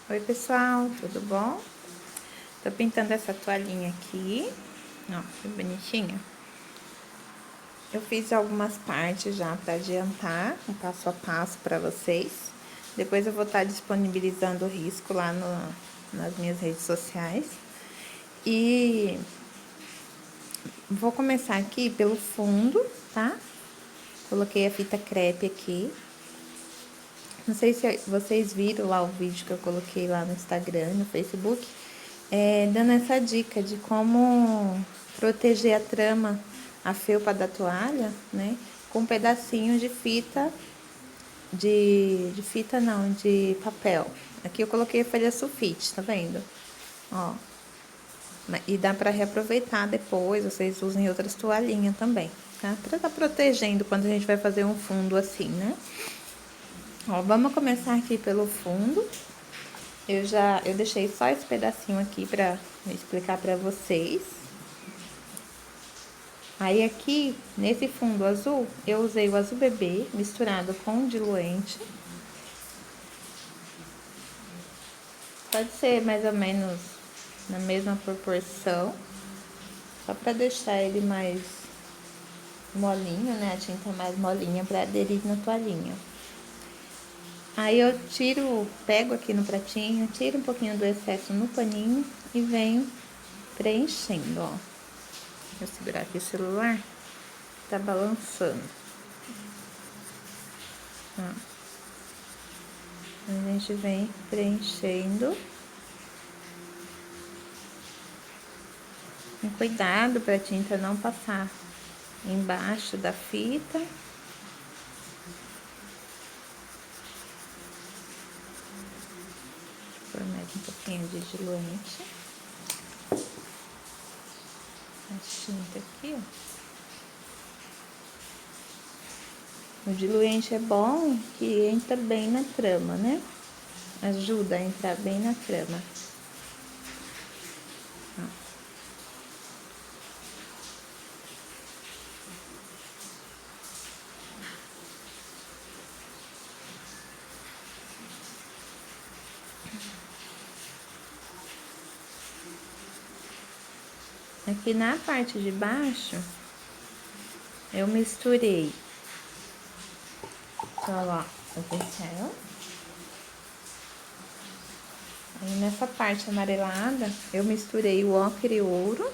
Oi pessoal, tudo bom? Tô pintando essa toalhinha aqui, ó, que bonitinha. Eu fiz algumas partes já para adiantar, um passo a passo para vocês. Depois eu vou estar disponibilizando o risco lá nas minhas redes sociais. E vou começar aqui pelo fundo, tá? Coloquei a fita crepe aqui. Não sei se vocês viram lá o vídeo que eu coloquei lá no Instagram, no Facebook, dando essa dica de como proteger a trama, a felpa da toalha, né? Com um pedacinho de fita, de fita não, de papel. Aqui eu coloquei folha sulfite, tá vendo? Ó. E dá pra reaproveitar depois, vocês usam em outras toalhinhas também, tá? Pra tá protegendo quando a gente vai fazer um fundo assim, né? Ó, vamos começar aqui pelo fundo. Eu deixei só esse pedacinho aqui pra explicar pra vocês. Aí aqui, nesse fundo azul, eu usei o azul bebê misturado com diluente. Pode ser mais ou menos na mesma proporção, só pra deixar ele mais molinho, né? A tinta mais molinha pra aderir na toalhinha. Aí eu pego aqui no pratinho, tiro um pouquinho do excesso no paninho e venho preenchendo, ó. Vou segurar aqui o celular, tá balançando. Ó. A gente vem preenchendo. Com cuidado pra tinta não passar embaixo da fita. Vou pôr mais um pouquinho de diluente. A tinta aqui, ó. O diluente é bom que entra bem na trama, né? Ajuda a entrar bem na trama. Ó. Aqui na parte de baixo, eu misturei, ó, o pincel. Aí nessa parte amarelada, eu misturei o ocre e ouro.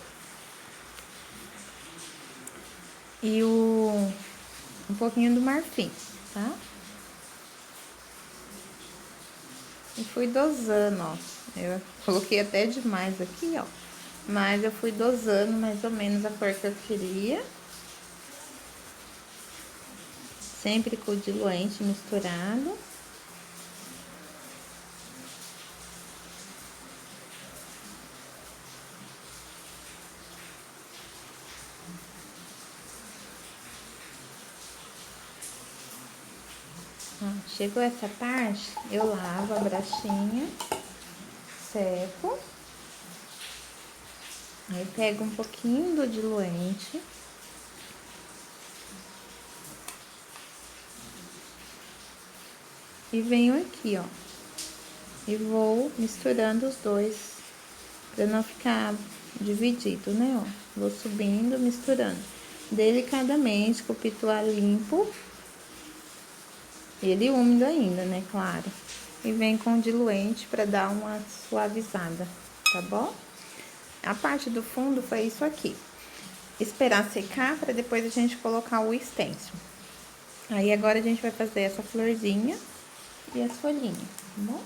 E um pouquinho do marfim, tá? E fui dosando, ó. Eu coloquei até demais aqui, ó. Mas eu fui dosando mais ou menos a cor que eu queria. Sempre com o diluente misturado. Ó, chegou essa parte, eu lavo a brachinha, seco. Aí pego um pouquinho do diluente. E venho aqui, ó. E vou misturando os dois, pra não ficar dividido, né, ó. Vou subindo, misturando. Delicadamente, com o pituá limpo. Ele úmido ainda, né, claro. E vem com diluente pra dar uma suavizada, tá bom? A parte do fundo foi isso aqui. Esperar secar pra depois a gente colocar o stencil. Aí agora a gente vai fazer essa florzinha e as folhinhas, tá bom?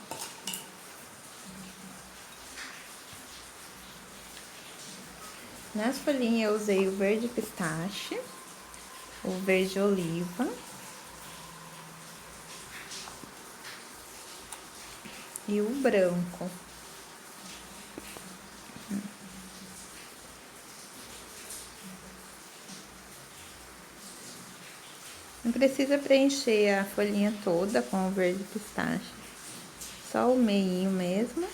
Nas folhinhas eu usei o verde pistache, o verde oliva e o branco. Não precisa preencher a folhinha toda com o verde pistache, só o meinho mesmo.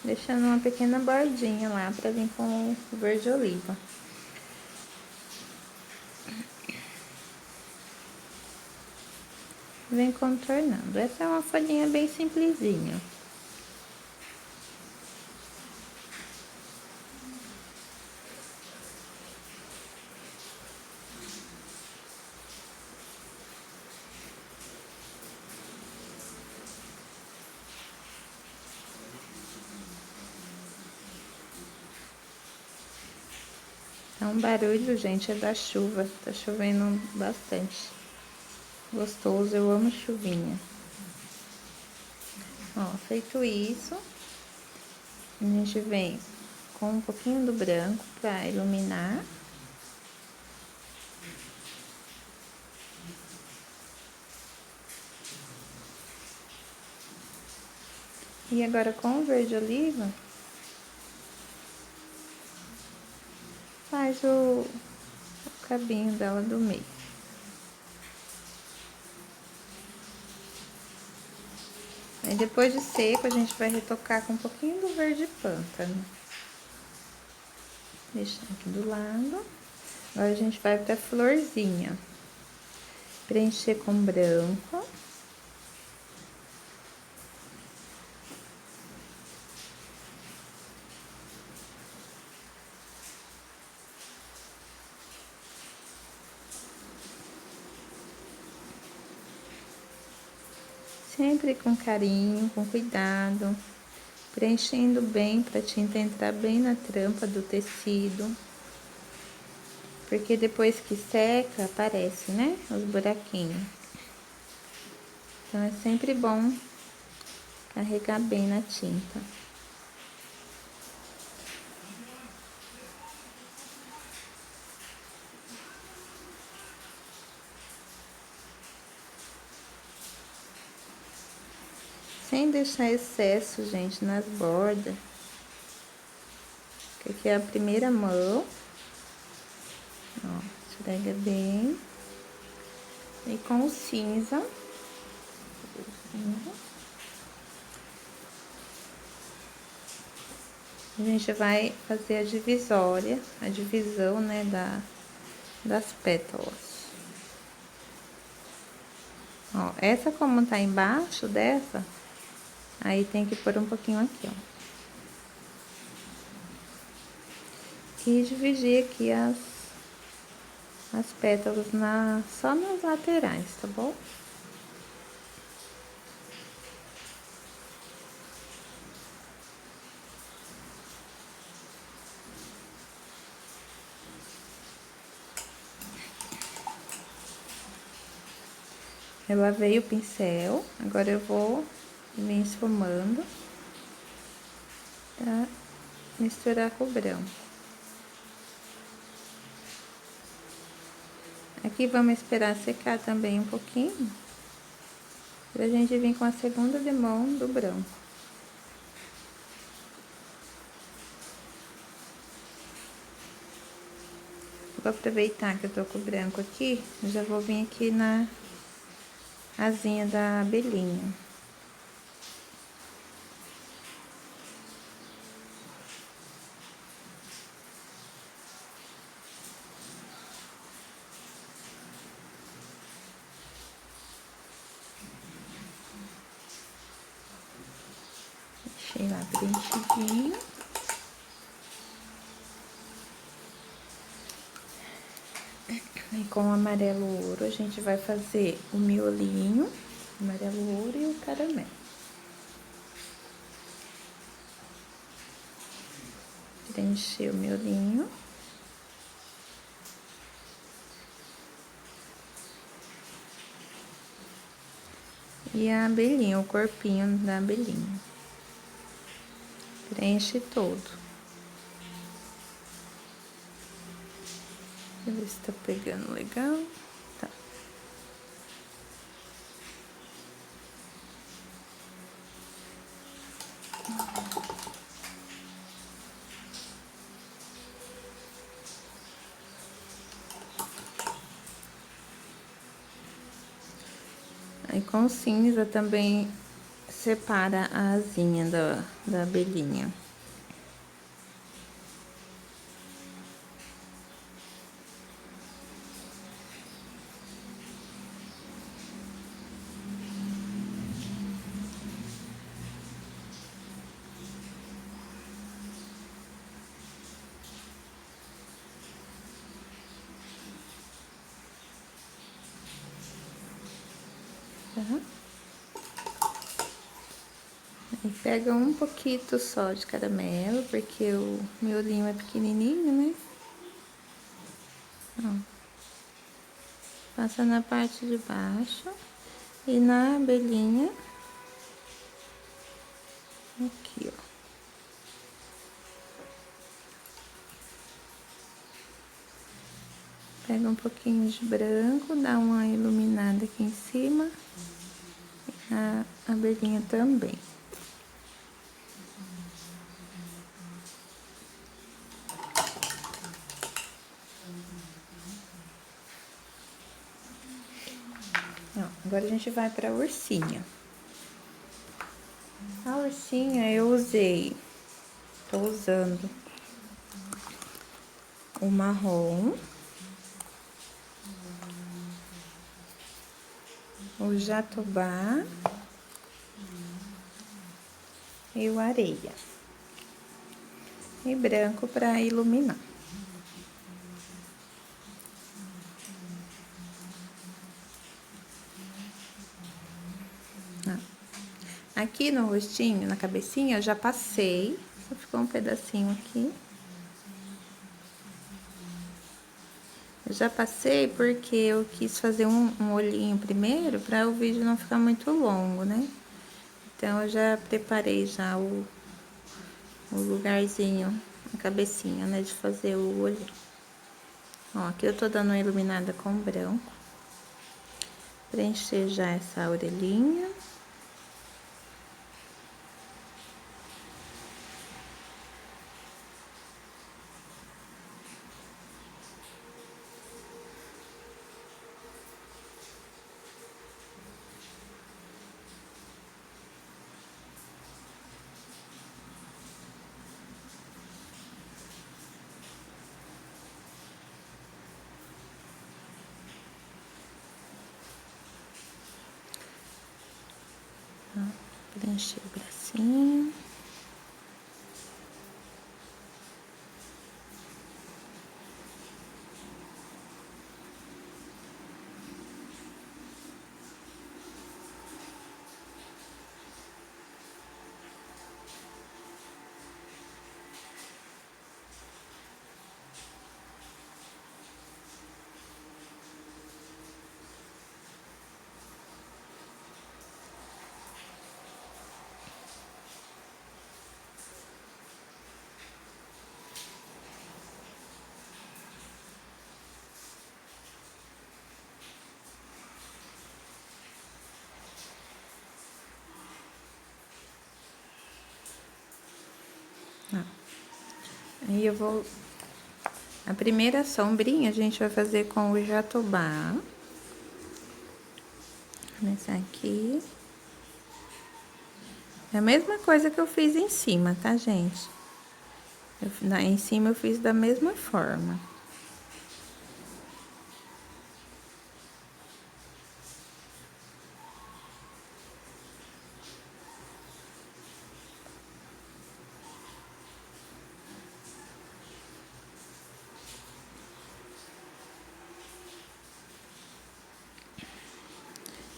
Deixando uma pequena bordinha lá pra vir com o verde oliva. Vem contornando. Essa é uma folhinha bem simplesinha. É um barulho, gente, é da chuva. Tá chovendo bastante. Gostoso, eu amo chuvinha. Ó, feito isso, a gente vem com um pouquinho do branco pra iluminar. E agora com o verde oliva, faz o cabinho dela do meio. Aí depois de seco, a gente vai retocar com um pouquinho do verde pântano. Deixar aqui do lado. Agora a gente vai pra florzinha. Preencher com branco. Sempre com carinho, com cuidado. Preenchendo bem pra tinta entrar bem na tampa do tecido. Porque depois que seca, aparece, né? Os buraquinhos. Então, é sempre bom carregar bem na tinta. Sem deixar excesso, gente, nas bordas. Que aqui é a primeira mão. Ó, esfrega bem. E com o cinza. A gente vai fazer a divisória, a divisão, né, das pétalas. Ó, essa como tá embaixo dessa, aí tem que pôr um pouquinho aqui, ó. E dividir aqui as pétalas só nas laterais, tá bom? Eu lavei o pincel, agora eu vou vir esfumando pra misturar com o branco. Aqui vamos esperar secar também um pouquinho, pra gente vir com a segunda demão do branco. Vou aproveitar que eu tô com o branco aqui, já vou vir aqui na asinha da abelhinha. Deixei lá preenchidinho. E com o amarelo ouro, a gente vai fazer o miolinho, o amarelo ouro e o caramelo. Preencher o miolinho. E a abelhinha, o corpinho da abelhinha. Preenche todo. Deixa eu ver se tá pegando legal. Tá. Aí com cinza também separa a asinha da abelhinha. tá? E pega um pouquinho só de caramelo, porque o miolinho é pequenininho, né? Ó. Passa na parte de baixo e na abelhinha. Aqui, ó. Pega um pouquinho de branco, dá uma iluminada aqui em cima. A abelhinha também. Ó, agora a gente vai pra ursinha. A ursinha eu tô usando o marrom, o jatobá e o areia. E branco para iluminar. Aqui no rostinho, na cabecinha, eu já passei. Só ficou um pedacinho aqui. Eu já passei porque eu quis fazer um olhinho primeiro para o vídeo não ficar muito longo, né? Então, eu já preparei já o lugarzinho, a cabecinha, né? De fazer o olhinho. Ó, aqui eu tô dando uma iluminada com branco. Preencher já essa orelhinha. Ó, preencher o bracinho. Aí eu vou... A primeira sombrinha a gente vai fazer com o jatobá. Nesse aqui. É a mesma coisa que eu fiz em cima, tá, gente? Em cima eu fiz da mesma forma.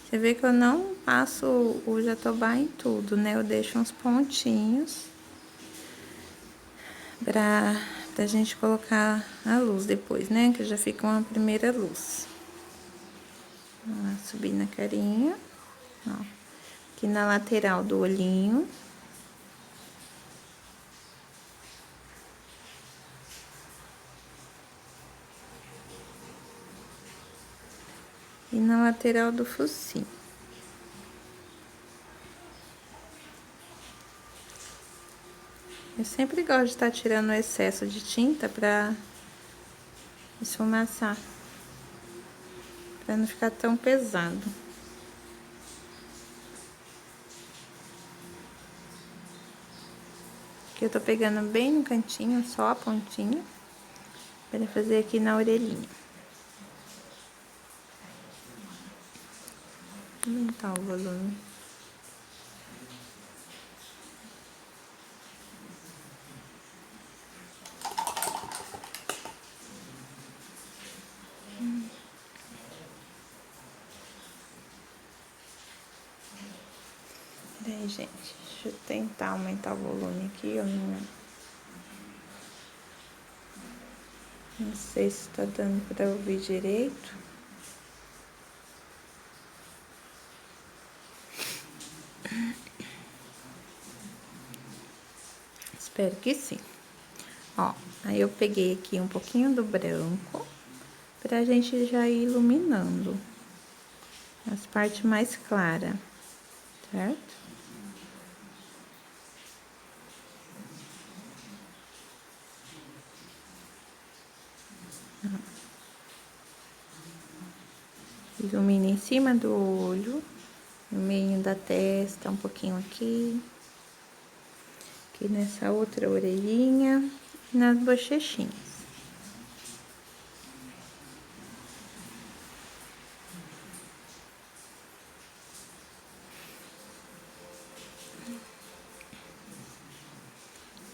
Você vê que eu não passo o jatobá em tudo, né? Eu deixo uns pontinhos pra gente colocar a luz depois, né? Que já fica uma primeira luz. Ó, subir na carinha, ó. Aqui na lateral do olhinho. E na lateral do focinho. Eu sempre gosto de estar tirando o excesso de tinta pra esfumaçar. Pra não ficar tão pesado. Aqui eu tô pegando bem no cantinho, só a pontinha. Pra fazer aqui na orelhinha. Vou aumentar o volume. Ai, gente, deixa eu tentar aumentar o volume aqui, eu não sei se tá dando pra ouvir direito. Espero que sim. Ó, aí eu peguei aqui um pouquinho do branco pra gente já ir iluminando as partes mais claras, certo? Ilumina em cima do olho, no meio da testa, um pouquinho aqui. Aqui nessa outra orelhinha e nas bochechinhas.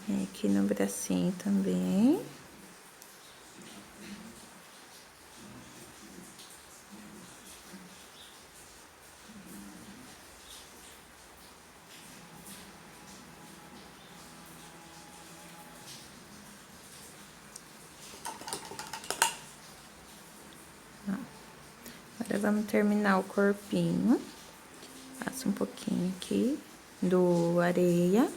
E aqui no bracinho também. Agora vamos terminar o corpinho. Passa um pouquinho aqui do areia.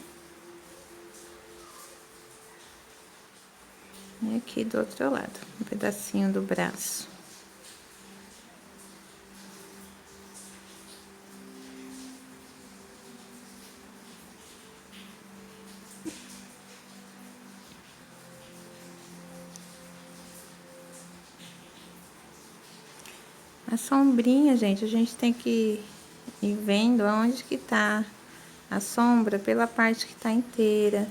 E aqui do outro lado, um pedacinho do braço. A sombrinha, gente, a gente tem que ir vendo aonde que tá a sombra pela parte que tá inteira.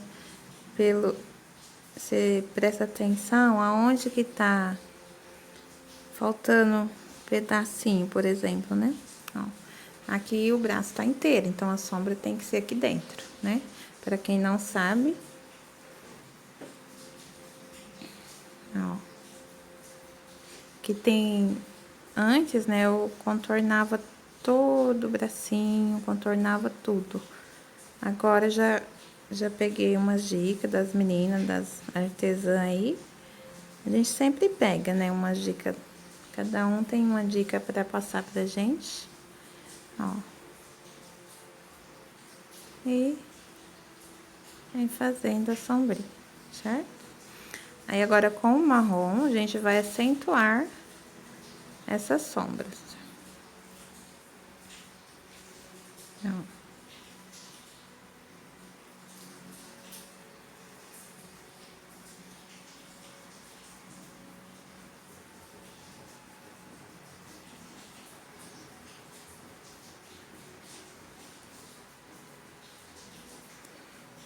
Você presta atenção aonde que tá faltando pedacinho, por exemplo, né? Ó, aqui o braço tá inteiro, então a sombra tem que ser aqui dentro, né? Pra quem não sabe, ó, que tem antes, né, eu contornava todo o bracinho, contornava tudo. Agora já peguei umas dicas das meninas, das artesãs aí. A gente sempre pega, né, umas dicas. Cada um tem uma dica para passar pra gente. Ó. E vem fazendo a sombrinha, certo? Aí agora com o marrom a gente vai acentuar essas sombras. Ó.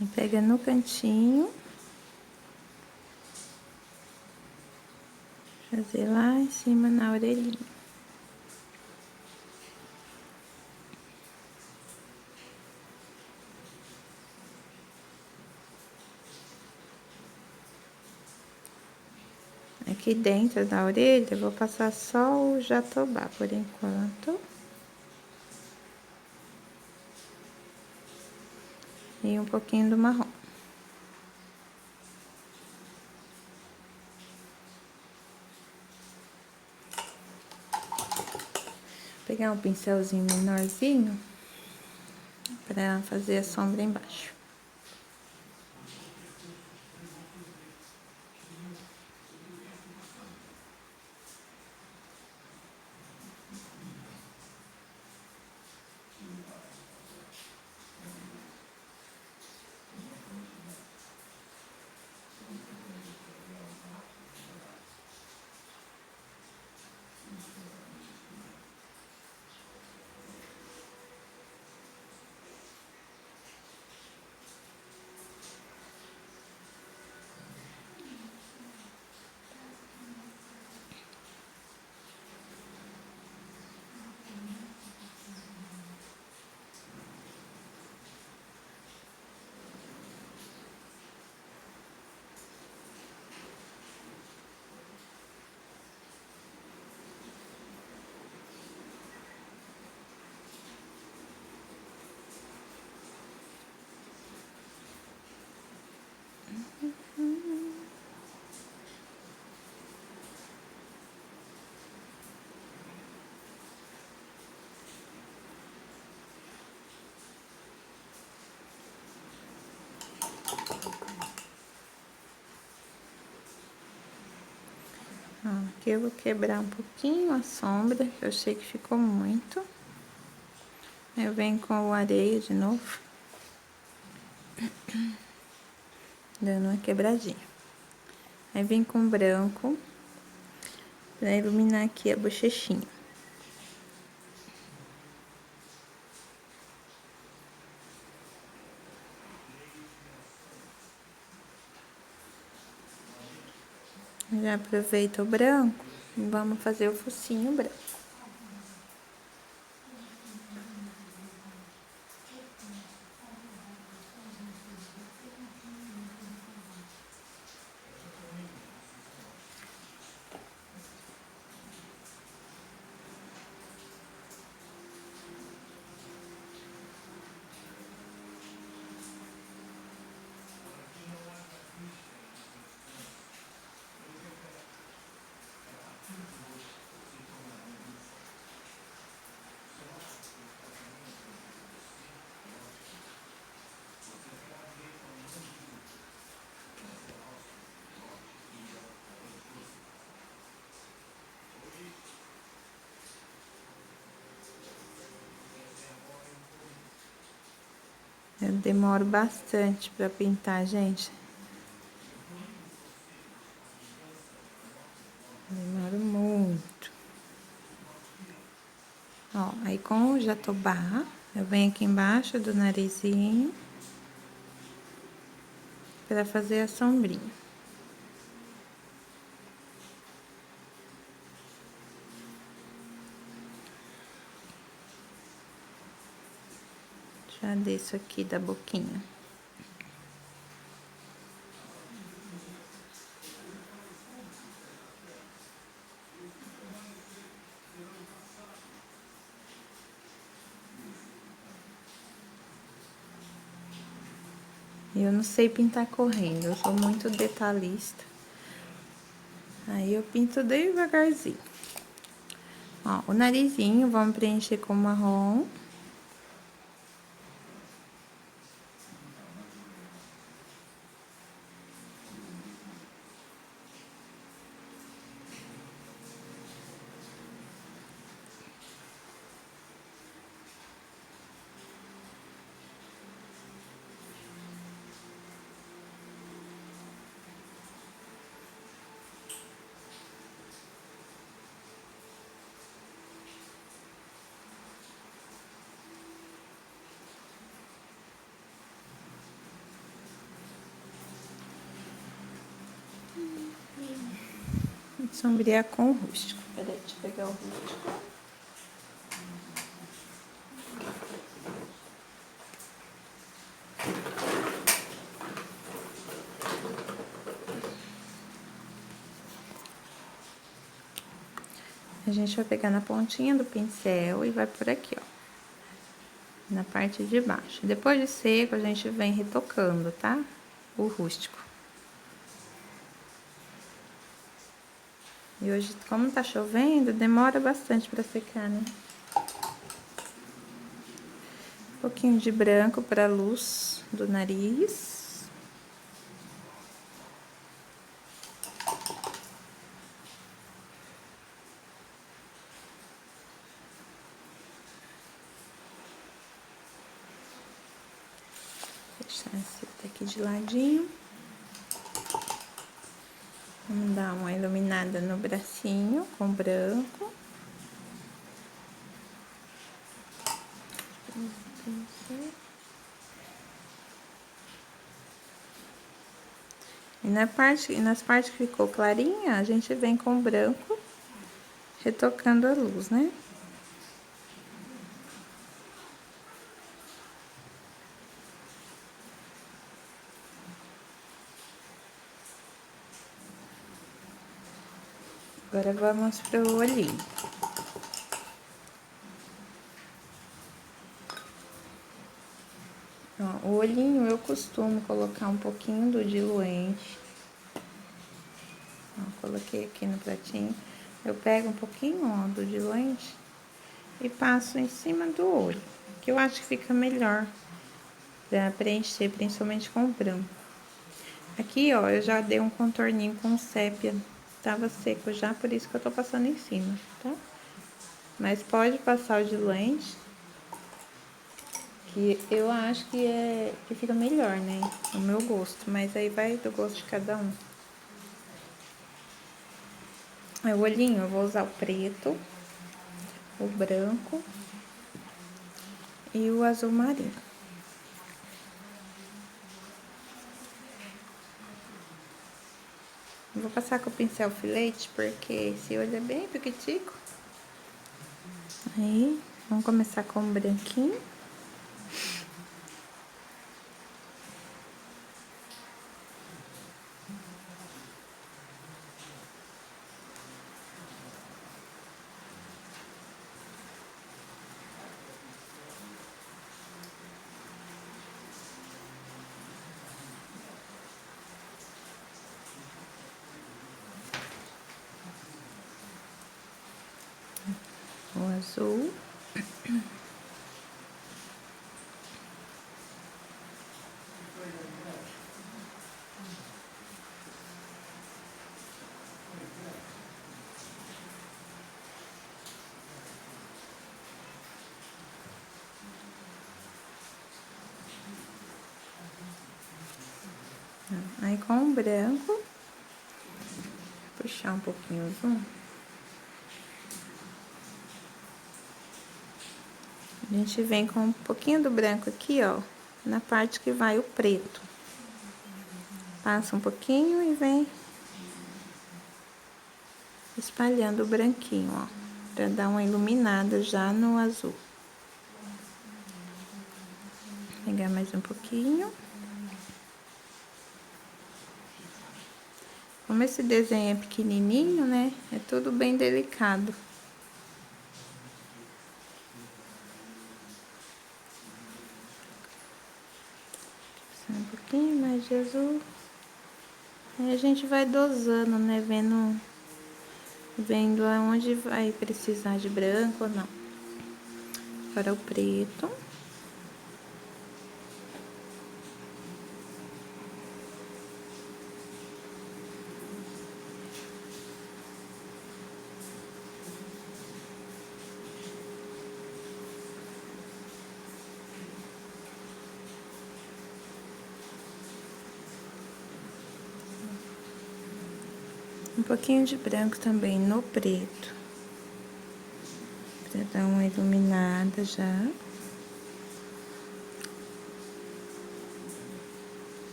E pega no cantinho. Fazer lá em cima na orelhinha. Aqui dentro da orelha, eu vou passar só o jatobá por enquanto. E um pouquinho do marrom. Vou pegar um pincelzinho menorzinho pra fazer a sombra embaixo. Ó, aqui eu vou quebrar um pouquinho a sombra, que eu achei que ficou muito. Eu venho com o areia de novo, dando uma quebradinha. Aí vem com branco, pra iluminar aqui a bochechinha. Já aproveita o branco e vamos fazer o focinho branco. Eu demoro bastante pra pintar, gente. Demoro muito. Ó, aí com o jatobá, eu venho aqui embaixo do narizinho pra fazer a sombrinha. Já desço aqui da boquinha. Eu não sei pintar correndo, eu sou muito detalhista. Aí eu pinto devagarzinho. Ó, o narizinho vamos preencher com marrom. Sombrear com o rústico. Peraí, deixa eu pegar o rústico. A gente vai pegar na pontinha do pincel e vai por aqui, ó. Na parte de baixo. Depois de seco, a gente vem retocando, tá? O rústico. E hoje, como tá chovendo, demora bastante pra secar, né? Um pouquinho de branco pra luz do nariz. Deixar esse daqui de ladinho. Vamos dar uma iluminada no bracinho com branco. E nas partes que ficou clarinha, a gente vem com branco, retocando a luz, né? Agora vamos pro olhinho. Ó, o olhinho eu costumo colocar um pouquinho do diluente. Ó, coloquei aqui no pratinho. Eu pego um pouquinho, ó, do diluente e passo em cima do olho, que eu acho que fica melhor pra preencher, principalmente com o branco. Aqui, ó, eu já dei um contorninho com sépia tava seco já, por isso que eu tô passando em cima, tá? Mas pode passar o diluente, que eu acho que fica melhor, né? No meu gosto, mas aí vai do gosto de cada um. Aí o olhinho eu vou usar o preto, o branco e o azul marinho. Eu vou passar com o pincel filete, porque esse olho é bem piquitico. Aí, vamos começar com o branquinho. O azul. Aí com o branco, puxar um pouquinho o zoom. A gente vem com um pouquinho do branco aqui, ó, na parte que vai o preto. Passa um pouquinho e vem espalhando o branquinho, ó, pra dar uma iluminada já no azul. Pegar mais um pouquinho. Como esse desenho é pequenininho, né, é tudo bem delicado. Um pouquinho mais de azul. Aí a gente vai dosando, né, vendo aonde vai precisar de branco ou não. Agora o preto. Um pouquinho de branco também no preto. Pra dar uma iluminada já.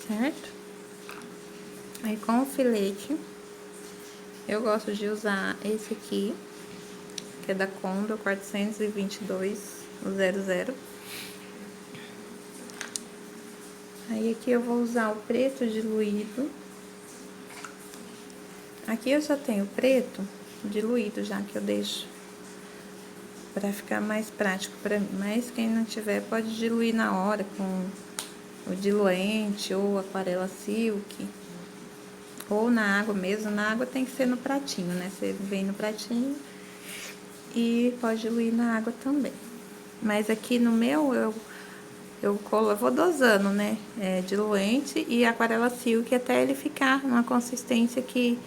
Certo? Aí com o filete, eu gosto de usar esse aqui, que é da Condor 422, o 00. Aí aqui eu vou usar o preto diluído. Aqui eu só tenho preto diluído já, que eu deixo pra ficar mais prático pra mim. Mas quem não tiver pode diluir na hora com o diluente ou aquarela silk. Ou na água mesmo. Na água tem que ser no pratinho, né? Você vem no pratinho e pode diluir na água também. Mas aqui no meu, eu vou dosando, né? Diluente e aquarela silk até ele ficar numa consistência que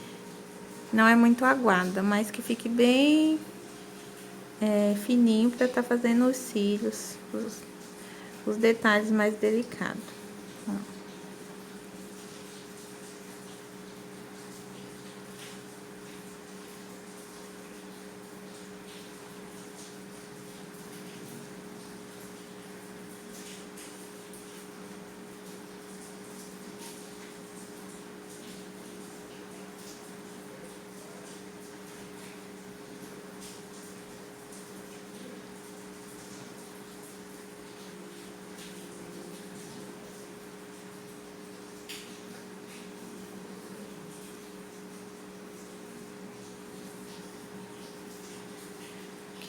não é muito aguada, mas que fique bem fininho pra tá fazendo os cílios, os detalhes mais delicados. Ó.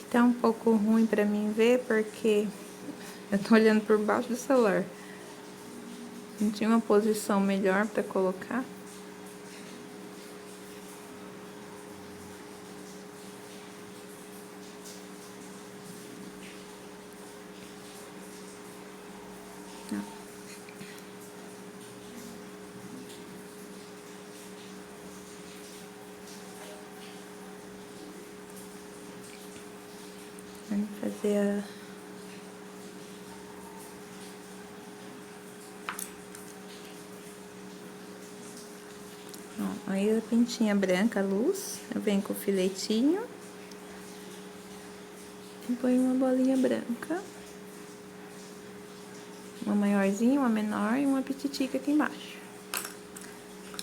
Tá um pouco ruim pra mim ver, porque eu tô olhando por baixo do celular. Não tinha uma posição melhor pra colocar. Vamos fazer aí a pintinha branca, a luz, eu venho com o filetinho e ponho uma bolinha branca. Uma maiorzinha, uma menor e uma pititica aqui embaixo.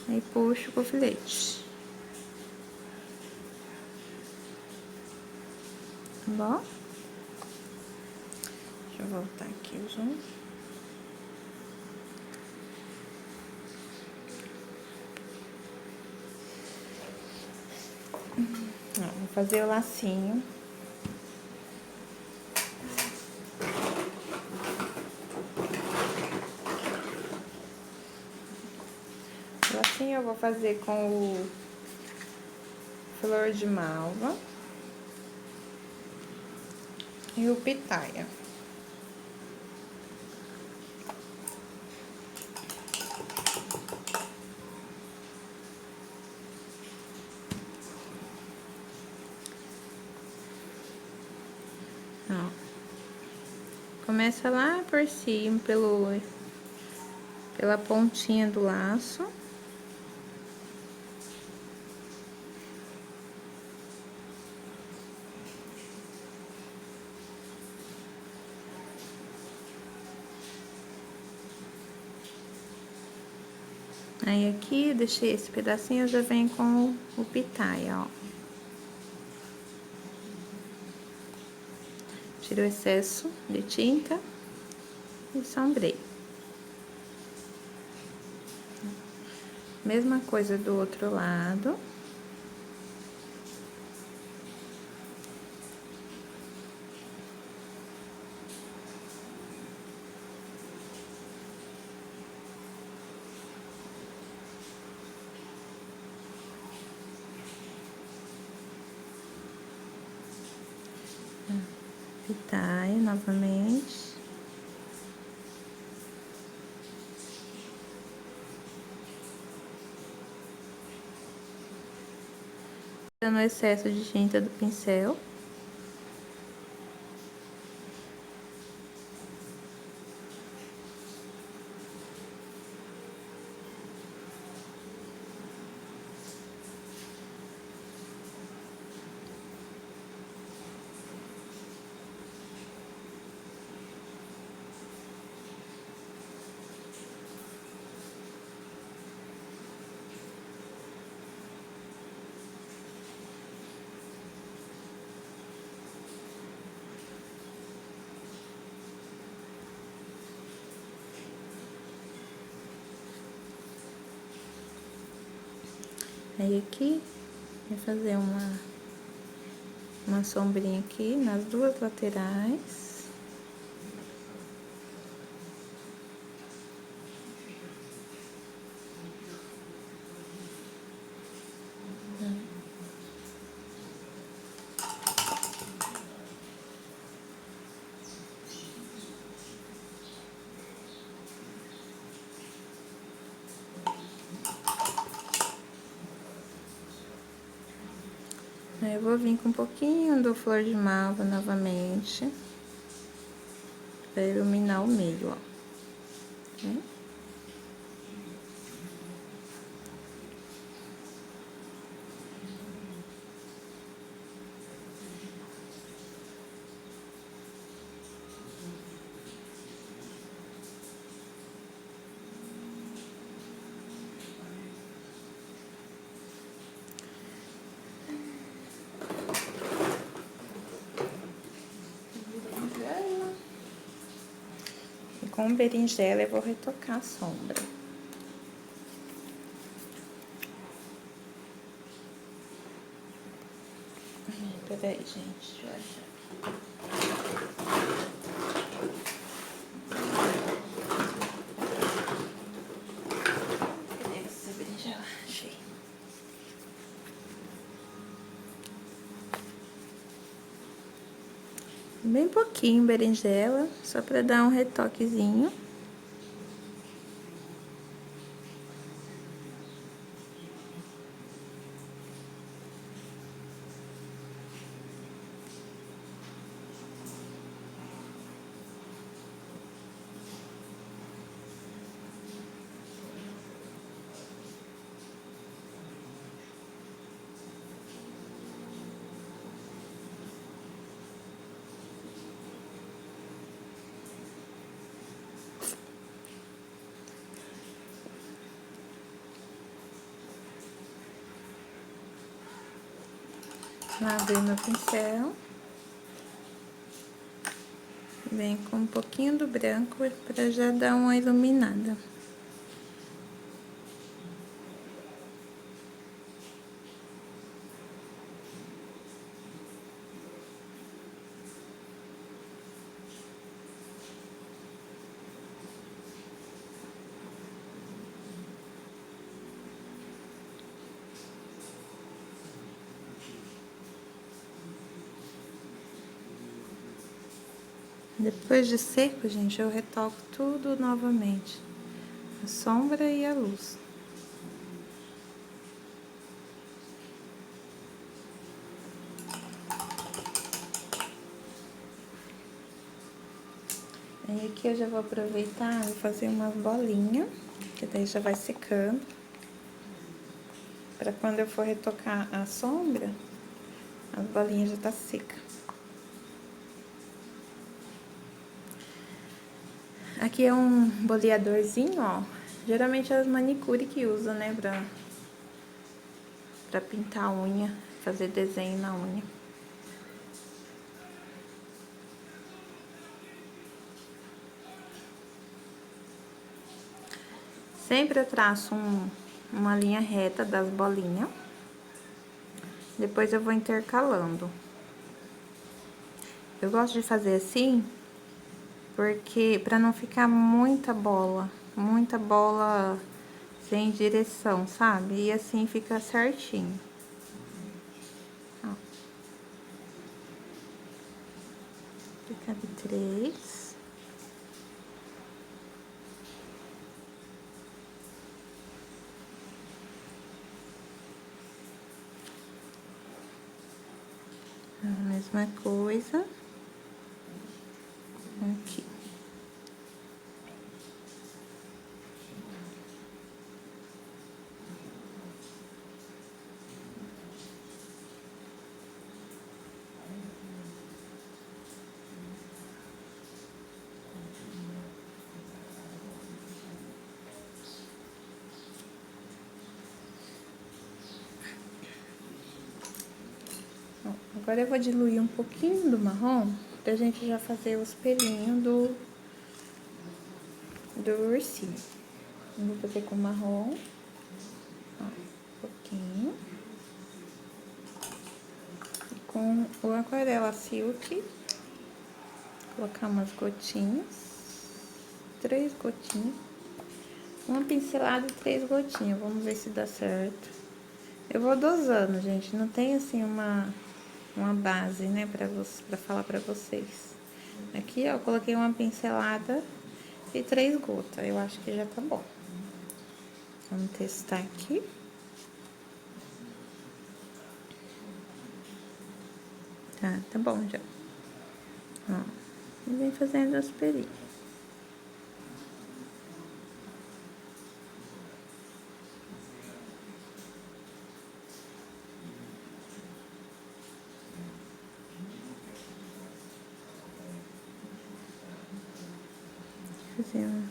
Aí puxo com o filete. Tá bom? Deixa eu voltar aqui o zoom. Vou fazer o lacinho. O lacinho eu vou fazer com o flor de malva e o pitaia. Ó. Começa lá por cima, pela pontinha do laço. Aí aqui, eu deixei esse pedacinho, eu já venho com o pitaia, ó. Tiro o excesso de tinta e sombreio. Mesma coisa do outro lado. Pitaia novamente. Dando o excesso de tinta do pincel. Aí aqui, vou fazer uma sombrinha aqui nas duas laterais. Aí eu vou vir com um pouquinho do flor de malva novamente, pra iluminar o meio, ó. Tá? E com berinjela eu vou retocar a sombra. Peraí, gente, deixa eu achar. Cadê essa berinjela? Achei. Bem pouquinho berinjela, só pra dar um retoquezinho. Lavei meu pincel. Vem com um pouquinho do branco para já dar uma iluminada. Depois de seco, gente, eu retoco tudo novamente. A sombra e a luz. Aí aqui eu já vou aproveitar e fazer umas bolinhas, que daí já vai secando. Pra quando eu for retocar a sombra, as bolinhas já tá seca. Aqui é um boleadorzinho, ó. Geralmente é as manicure que usam, né, pra pintar a unha, fazer desenho na unha. Sempre eu traço uma linha reta das bolinhas. Depois eu vou intercalando. Eu gosto de fazer assim, porque pra não ficar muita bola sem direção, sabe? E assim fica certinho. Ó. Fica de 3. A mesma coisa aqui. Agora eu vou diluir um pouquinho do marrom pra gente já fazer os pelinhos do ursinho. Eu vou fazer com marrom, ó, um pouquinho. E com o aquarela silk, colocar umas gotinhas, 3 gotinhas. Uma pincelada e 3 gotinhas, vamos ver se dá certo. Eu vou dosando, gente, não tem assim uma base, né, pra falar pra vocês. Aqui, ó, eu coloquei uma pincelada e 3 gotas, eu acho que já tá bom. Vamos testar aqui. Tá bom já. Ó, e vem fazendo os pelinhos. Fazer um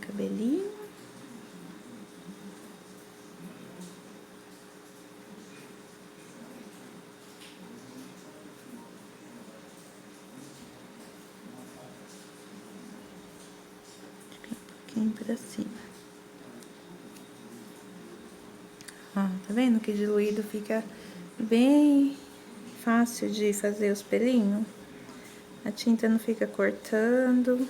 cabelinho. Um pouquinho pra cima. Ó, tá vendo que diluído fica bem fácil de fazer os pelinhos? A tinta não fica cortando.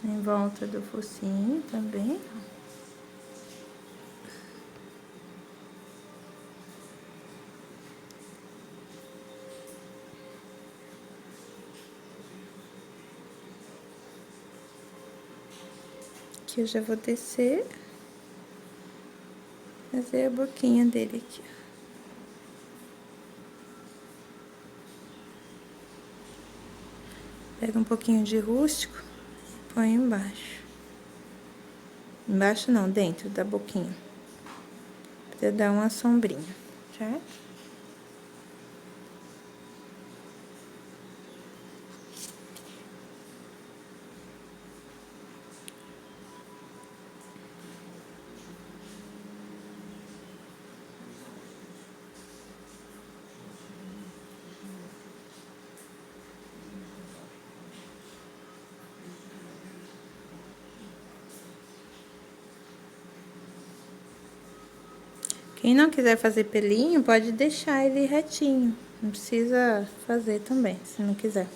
Em volta do focinho também. Aqui eu já vou descer. Fazer a boquinha dele aqui. Pega um pouquinho de rústico, põe embaixo. Embaixo não, dentro da boquinha. Pra dar uma sombrinha, certo? Quem não quiser fazer pelinho, pode deixar ele retinho. Não precisa fazer também, se não quiser.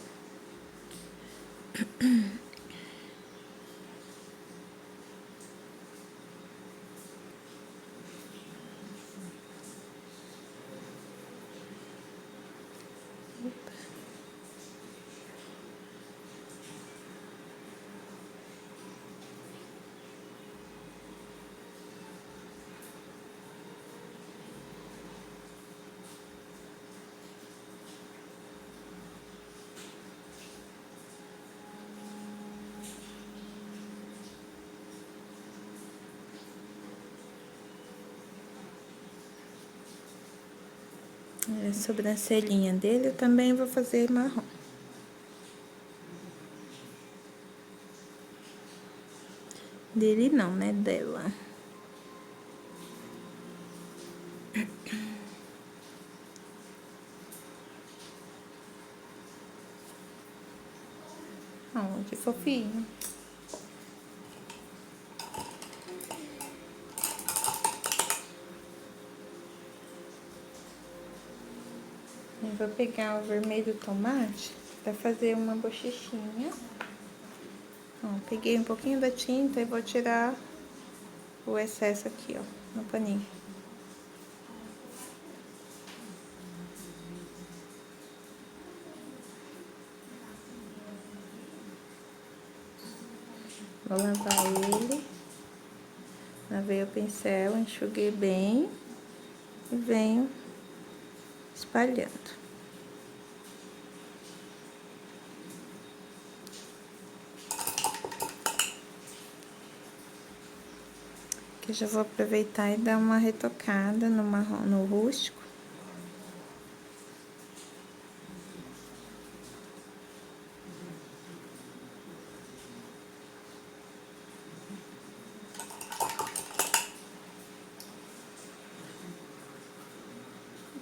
A sobrancelhinha dele eu também vou fazer marrom. Dele não, né? Dela. Oh, que fofinho. Eu vou pegar o vermelho tomate pra fazer uma bochechinha. Ó, peguei um pouquinho da tinta e vou tirar o excesso aqui, ó, no paninho. Vou lavar ele. Lavei o pincel, enxuguei bem e venho espalhando. Aqui já vou aproveitar e dar uma retocada no marrom, no rústico.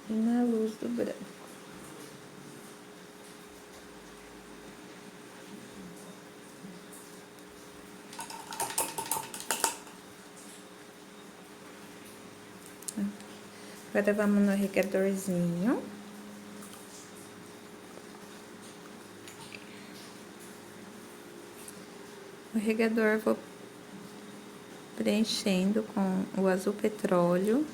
E na luz do branco. Agora vamos no regadorzinho. O regador eu vou preenchendo com o azul petróleo.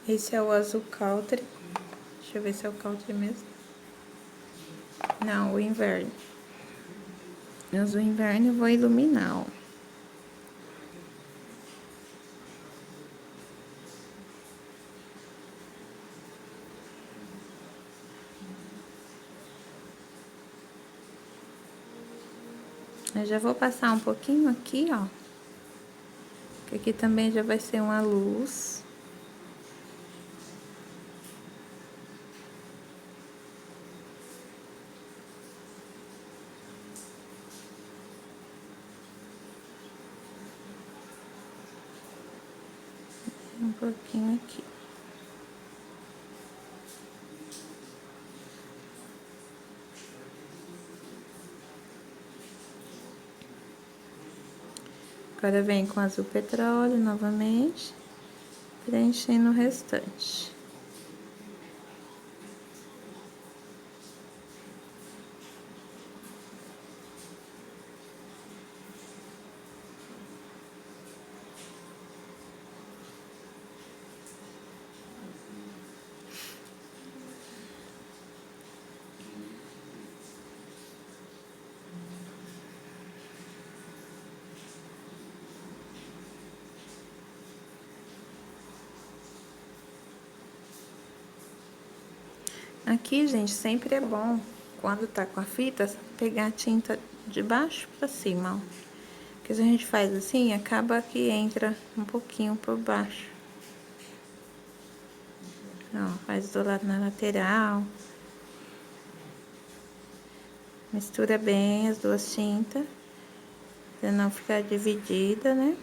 Esse é o azul country. Deixa eu ver se é o country mesmo. Não, o inverno. O azul inverno eu vou iluminar, ó. Eu já vou passar um pouquinho aqui, ó. Que aqui também já vai ser uma luz. Um pouquinho aqui. Agora vem com azul petróleo novamente, preenchendo o restante. Aqui, gente, sempre é bom, quando tá com a fita, pegar a tinta de baixo pra cima, ó. Porque se a gente faz assim, acaba que entra um pouquinho por baixo. Ó, faz do lado na lateral. Mistura bem as duas tintas, pra não ficar dividida, né?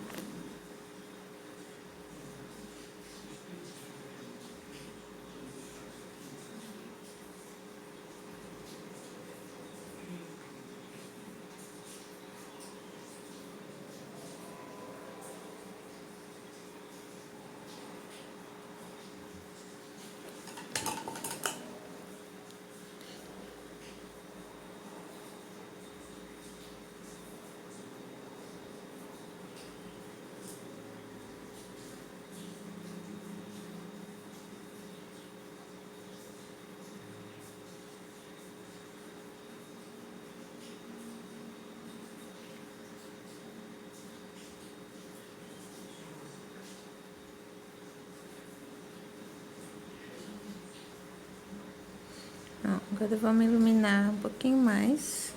Ó, agora vamos iluminar um pouquinho mais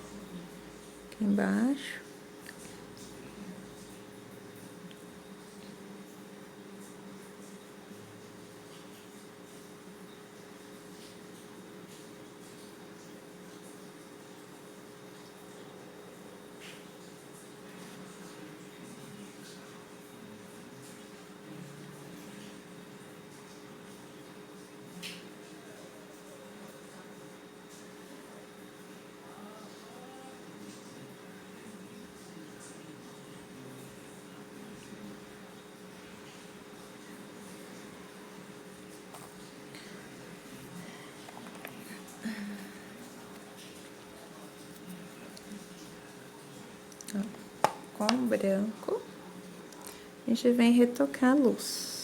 aqui embaixo. Ó, com o branco, a gente vem retocar a luz.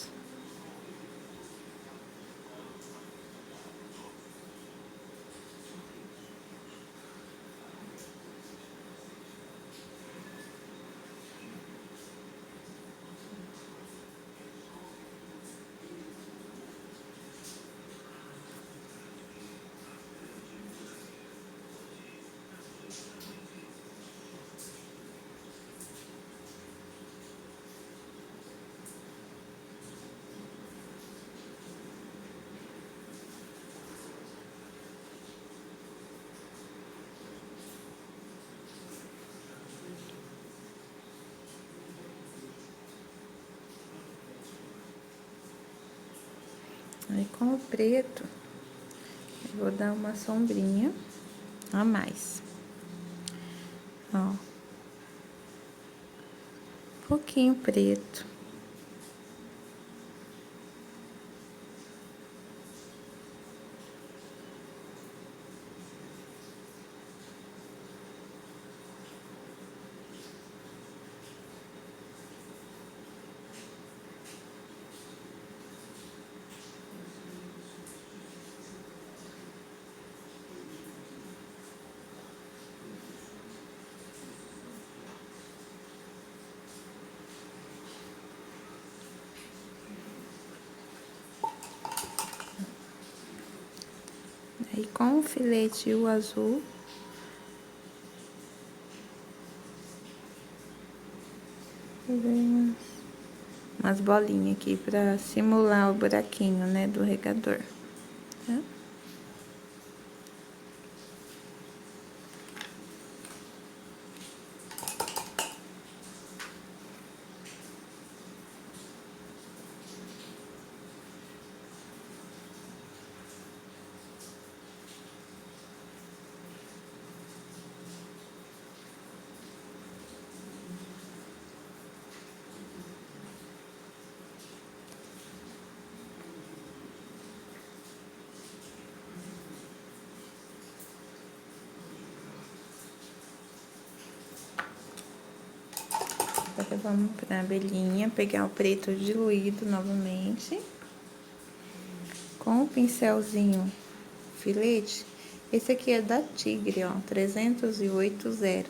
Aí, com o preto, eu vou dar uma sombrinha a mais. Ó. Pouquinho preto. Aí, com o filete e o azul, fazer umas bolinhas aqui pra simular o buraquinho, né, do regador, tá? Agora vamos pra abelhinha, pegar o preto diluído novamente. Com o pincelzinho filete, esse aqui é da Tigre, ó, 308.0.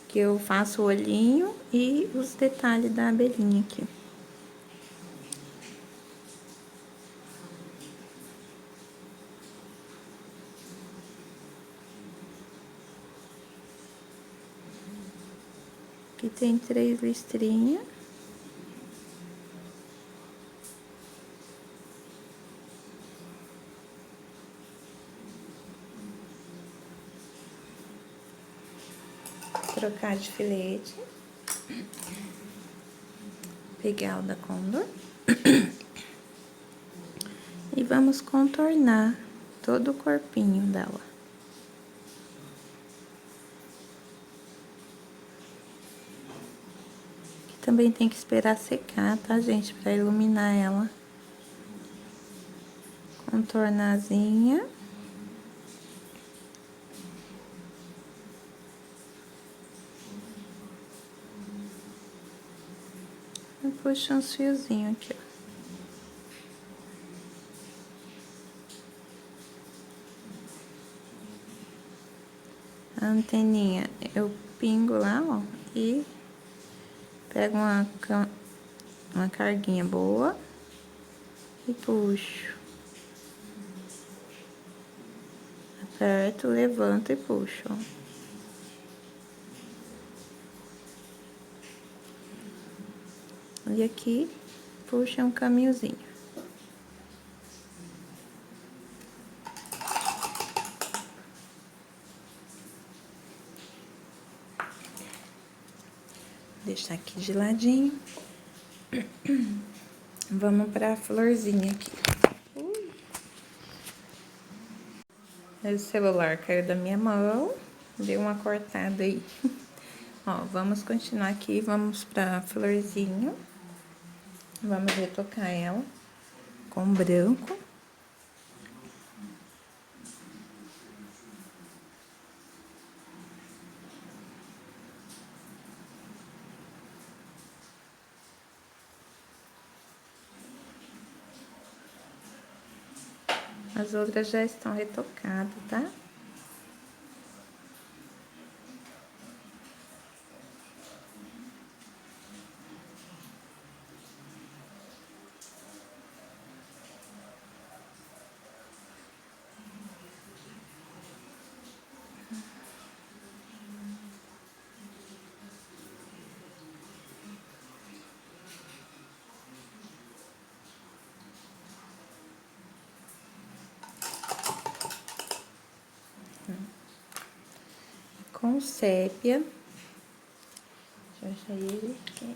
Que eu faço o olhinho e os detalhes da abelhinha aqui. tem 3 listrinhas. Trocar de filete. Pegar o da Condor. E vamos contornar todo o corpinho dela. Também tem que esperar secar, tá, gente? Pra iluminar ela. Contornazinha. E puxa uns fiozinhos aqui, ó. A anteninha eu pingo lá, ó, e pego uma carguinha boa e puxo. Aperto, levanto e puxo, ó. E aqui, puxa um caminhozinho. Deixar aqui de ladinho. Vamos pra florzinha aqui. O celular caiu da minha mão, deu uma cortada aí. Ó, vamos continuar aqui, vamos pra florzinha. Vamos retocar ela com branco. As outras já estão retocadas, tá? Com sépia. Deixa eu achar ele aqui.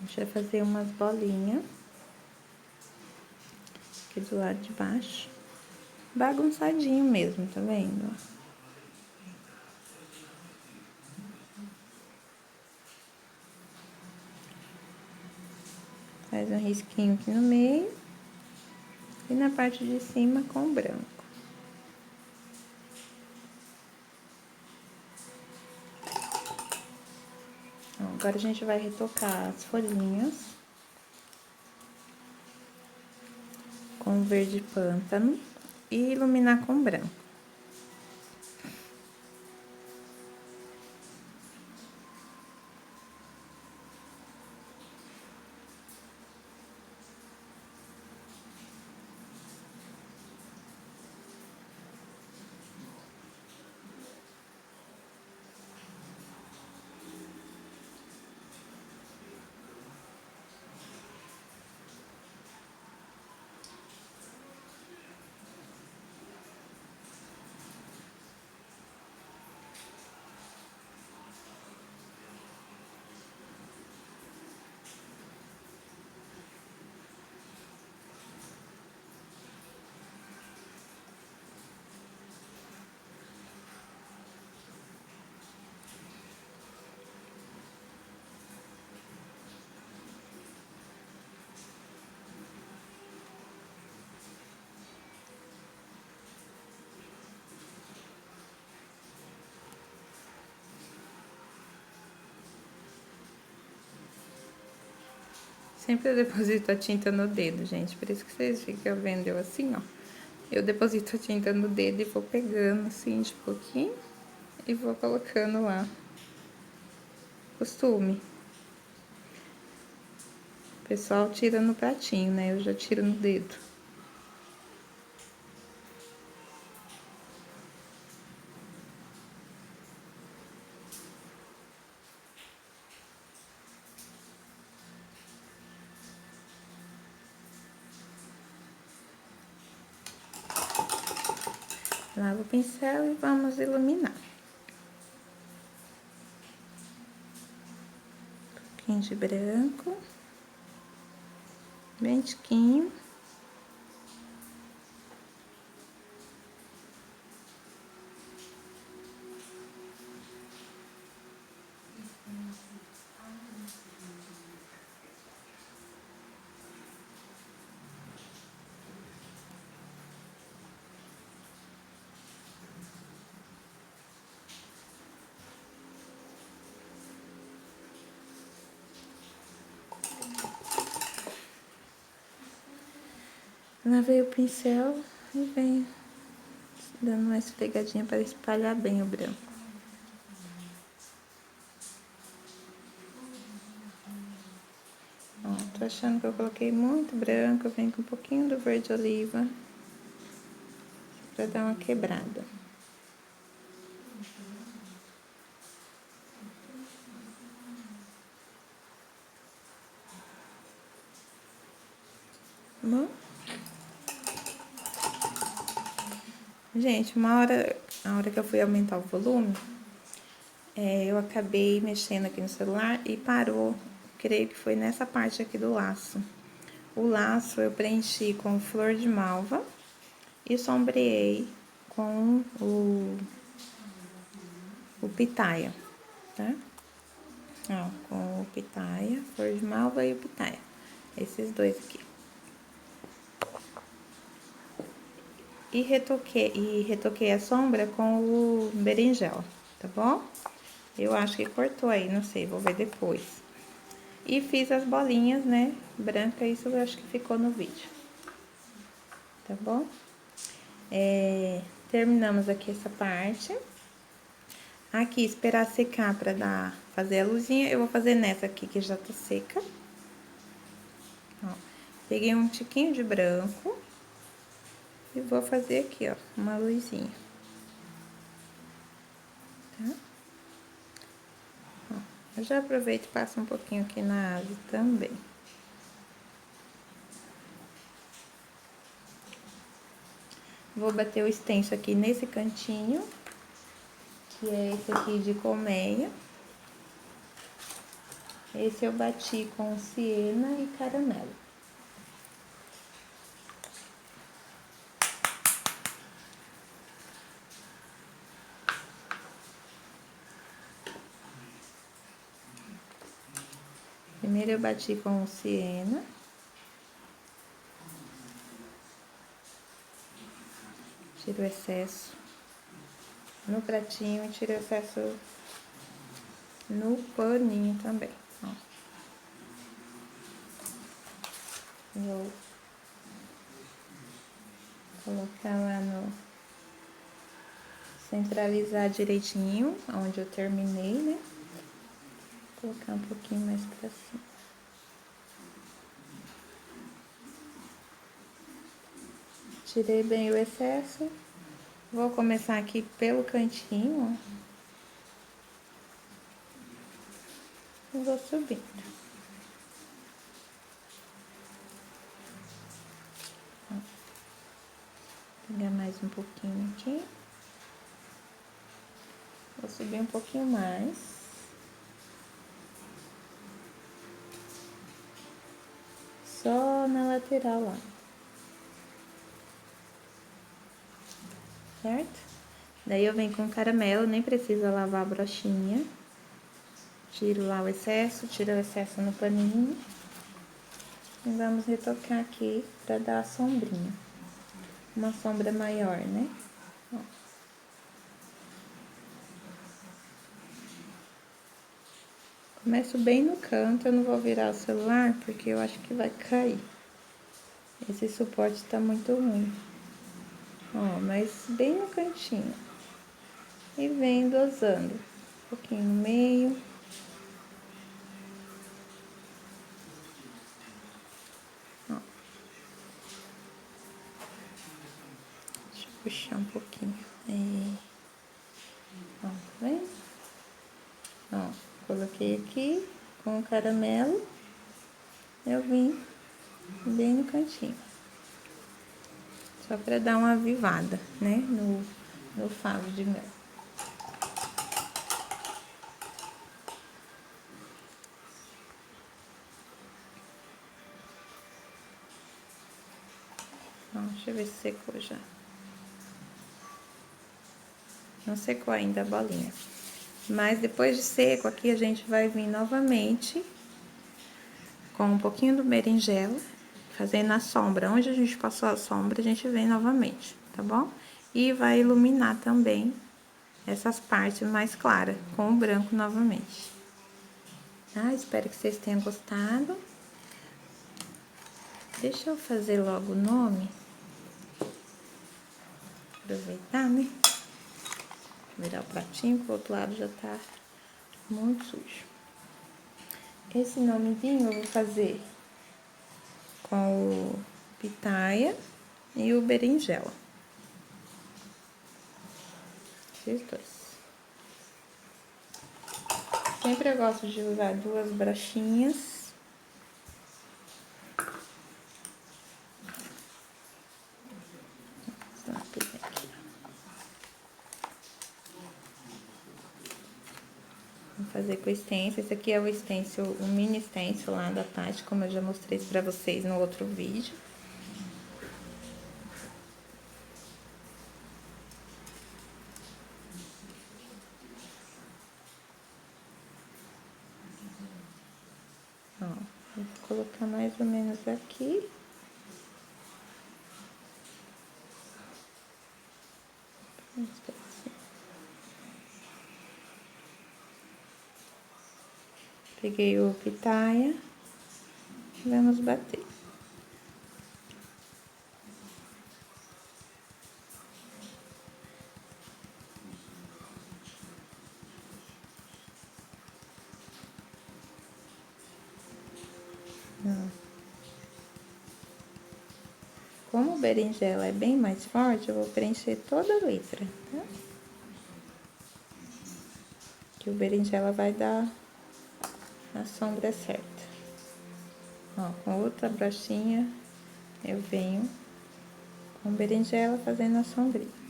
Deixa eu fazer umas bolinhas. Aqui do lado de baixo. Bagunçadinho mesmo, tá vendo? Faz um risquinho aqui no meio. E na parte de cima com branco. Agora a gente vai retocar as folhinhas com verde pântano e iluminar com branco. Sempre eu deposito a tinta no dedo, gente. Por isso que vocês ficam vendo eu assim, ó. Eu deposito a tinta no dedo e vou pegando assim de pouquinho e vou colocando lá. Costume. O pessoal tira no pratinho, né? Eu já tiro no dedo. Lava o pincel e vamos iluminar. Um pouquinho de branco. Bem tiquinho. Lavei o pincel e venho dando uma esfregadinha para espalhar bem o branco. Ó, tô achando que eu coloquei muito branco, eu venho com um pouquinho do verde oliva para dar uma quebrada. Bom. Gente, a hora que eu fui aumentar o volume, eu acabei mexendo aqui no celular e parou, creio que foi nessa parte aqui do laço. O laço eu preenchi com flor de malva e sombreei com o pitaia, tá? Ó, com o pitaia, flor de malva e o pitaia. Esses dois aqui. E retoquei a sombra com o berinjela, tá bom? Eu acho que cortou aí, não sei, vou ver depois. E fiz as bolinhas, né, branca, isso eu acho que ficou no vídeo. Tá bom? Terminamos aqui essa parte. Aqui, esperar secar pra fazer a luzinha, eu vou fazer nessa aqui que já tá seca. Ó, peguei um tiquinho de branco e vou fazer aqui, ó, uma luzinha. Tá? Ó, eu já aproveito e passo um pouquinho aqui na asa também. Vou bater o extenso aqui nesse cantinho, que é esse aqui de colmeia. Esse eu bati com siena e caramelo. Primeiro eu bati com siena. Tiro o excesso no pratinho e tiro o excesso no paninho também, ó. Vou colocar lá no... centralizar direitinho, onde eu terminei, né? Vou colocar um pouquinho mais pra cima. Tirei bem o excesso. Vou começar aqui pelo cantinho, ó. E vou subindo. Ó. Pegar mais um pouquinho aqui. Vou subir um pouquinho mais. Só na lateral lá. Certo? Daí eu venho com caramelo, nem precisa lavar a brochinha. Tiro lá o excesso, tiro o excesso no paninho. E vamos retocar aqui pra dar a sombrinha. Uma sombra maior, né? Ó. Começo bem no canto, eu não vou virar o celular porque eu acho que vai cair. Esse suporte tá muito ruim. Ó, mas bem no cantinho. E vem dosando. Um pouquinho no meio. Ó. Deixa eu puxar um pouquinho. Aí. Ó, tá vendo? Ó, coloquei aqui com o caramelo. Eu vim bem no cantinho. Só pra dar uma avivada, né? no favo de mel. Ó, deixa eu ver se secou já. Não secou ainda a bolinha. Mas depois de seco, aqui a gente vai vir novamente com um pouquinho do berinjela, fazendo a sombra. Onde a gente passou a sombra, a gente vem novamente, tá bom? E vai iluminar também essas partes mais claras, com o branco novamente. Tá? Espero que vocês tenham gostado. Deixa eu fazer logo o nome. Aproveitar, né? Virar o pratinho, que o outro lado já tá muito sujo. Esse nomezinho eu vou fazer com o pitaia e o berinjela. Esses dois. Sempre eu gosto de usar 2 brachinhas. Vou fazer com o stencil. Esse aqui é o stencil, o mini stencil lá da Tati, como eu já mostrei pra vocês no outro vídeo. Ó, vou colocar mais ou menos aqui. Peguei o pitaia e vamos bater. Como o berinjela é bem mais forte, eu vou preencher toda a letra, tá? Que o berinjela vai dar a sombra certa. Ó, com outra brochinha, eu venho com berinjela fazendo a sombrinha.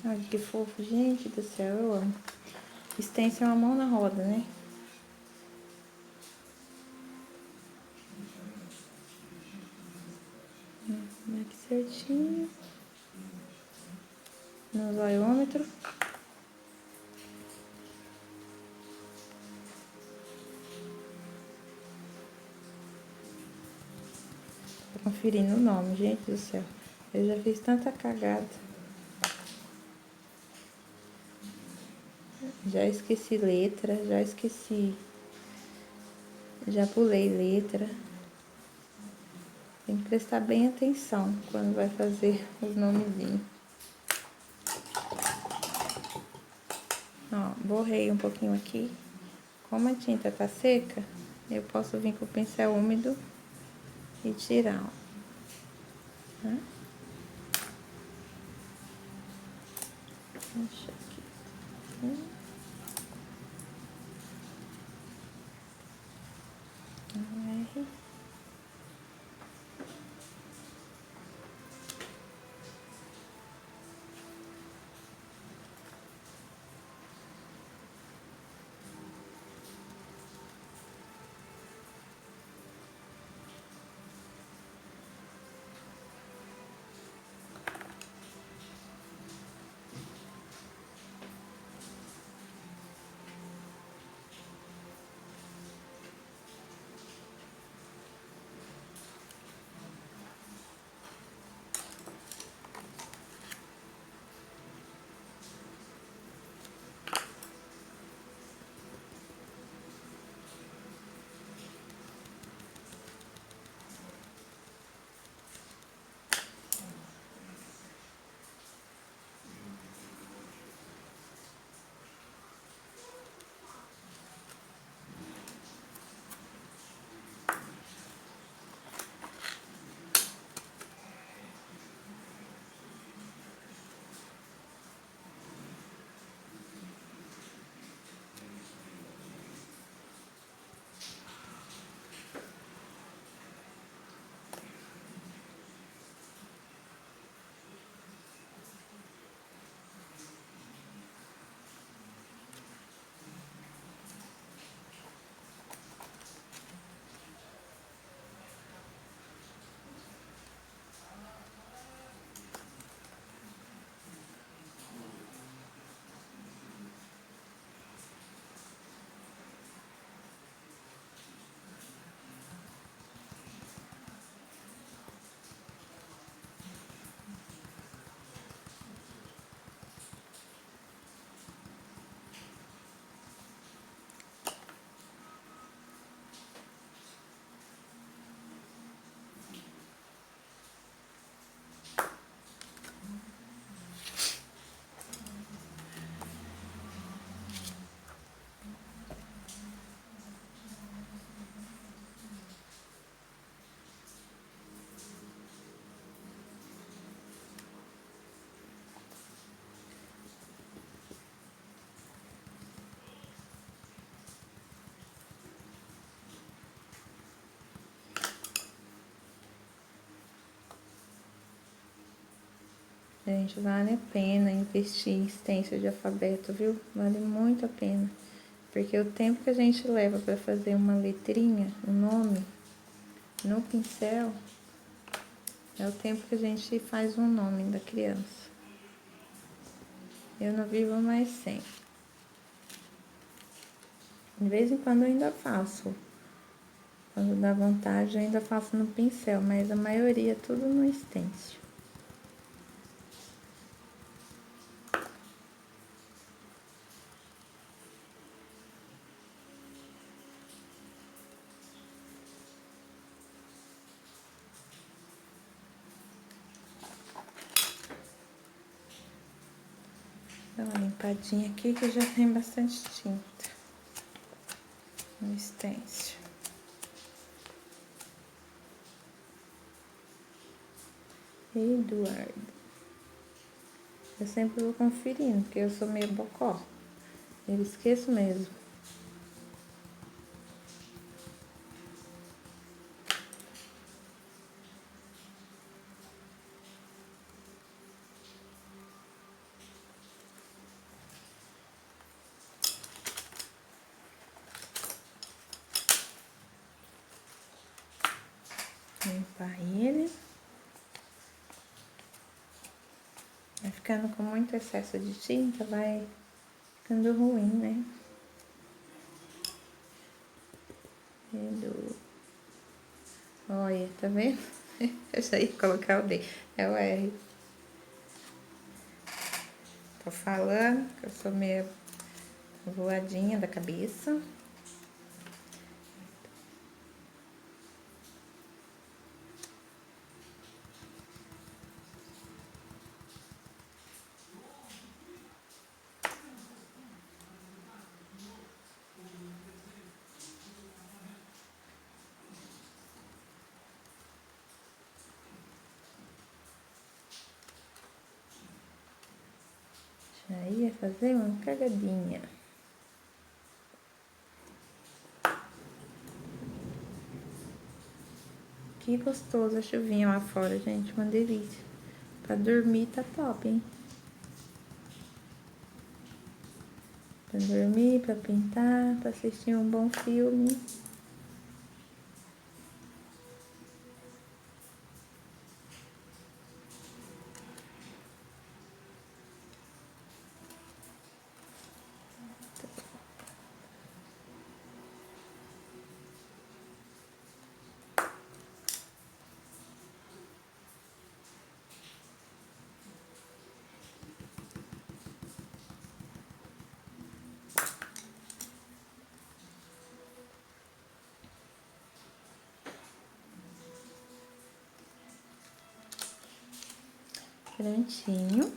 Olha que fofo, gente do céu, eu amo. Stencil é uma mão na roda, né? Aqui certinho. No zoiômetro. Tô conferindo o nome, gente do céu. Eu já fiz tanta cagada. Já esqueci letra, já esqueci. Já pulei letra. Tem que prestar bem atenção quando vai fazer os nomezinhos. Ó, borrei um pouquinho aqui. Como a tinta tá seca, eu posso vir com o pincel úmido e tirar, ó. Tá? Deixa aqui. R. Gente, vale a pena investir em stencil de alfabeto, viu? Vale muito a pena. Porque o tempo que a gente leva para fazer uma letrinha, um nome, no pincel, é o tempo que a gente faz um nome da criança. Eu não vivo mais sem. De vez em quando eu ainda faço. Quando dá vontade, eu ainda faço no pincel, mas a maioria é tudo no stencil. Dá uma limpadinha aqui que já tem bastante tinta no stencil. Eduardo. Eu sempre vou conferindo, porque eu sou meio bocó. Eu esqueço mesmo. Limpar ele. Vai ficando com muito excesso de tinta, vai ficando ruim, né? Olha, tá vendo? Eu já ia colocar o D. É o R. Tô falando que eu sou meio voadinha da cabeça. Já ia fazer uma cagadinha. Que gostoso a chuvinha lá fora, gente. Uma delícia. Pra dormir tá top, hein? Pra dormir, pra pintar, pra assistir um bom filme. Prontinho.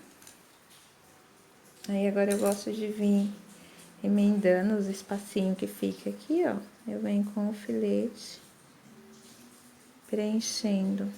Aí agora eu gosto de vir emendando os espacinhos que fica aqui, ó. Eu venho com o filete preenchendo.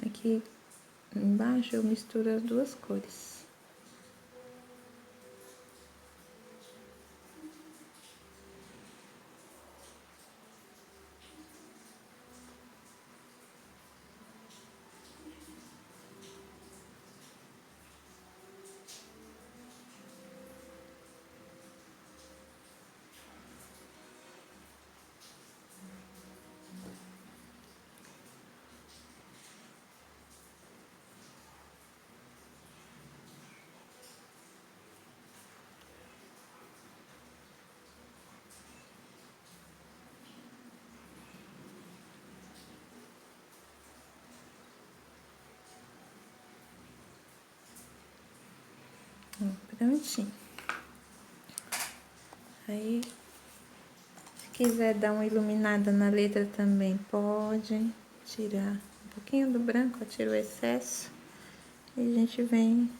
Aqui embaixo eu misturo as duas cores. Prontinho. Aí, se quiser dar uma iluminada na letra também, pode tirar um pouquinho do branco, tira o excesso. E a gente vem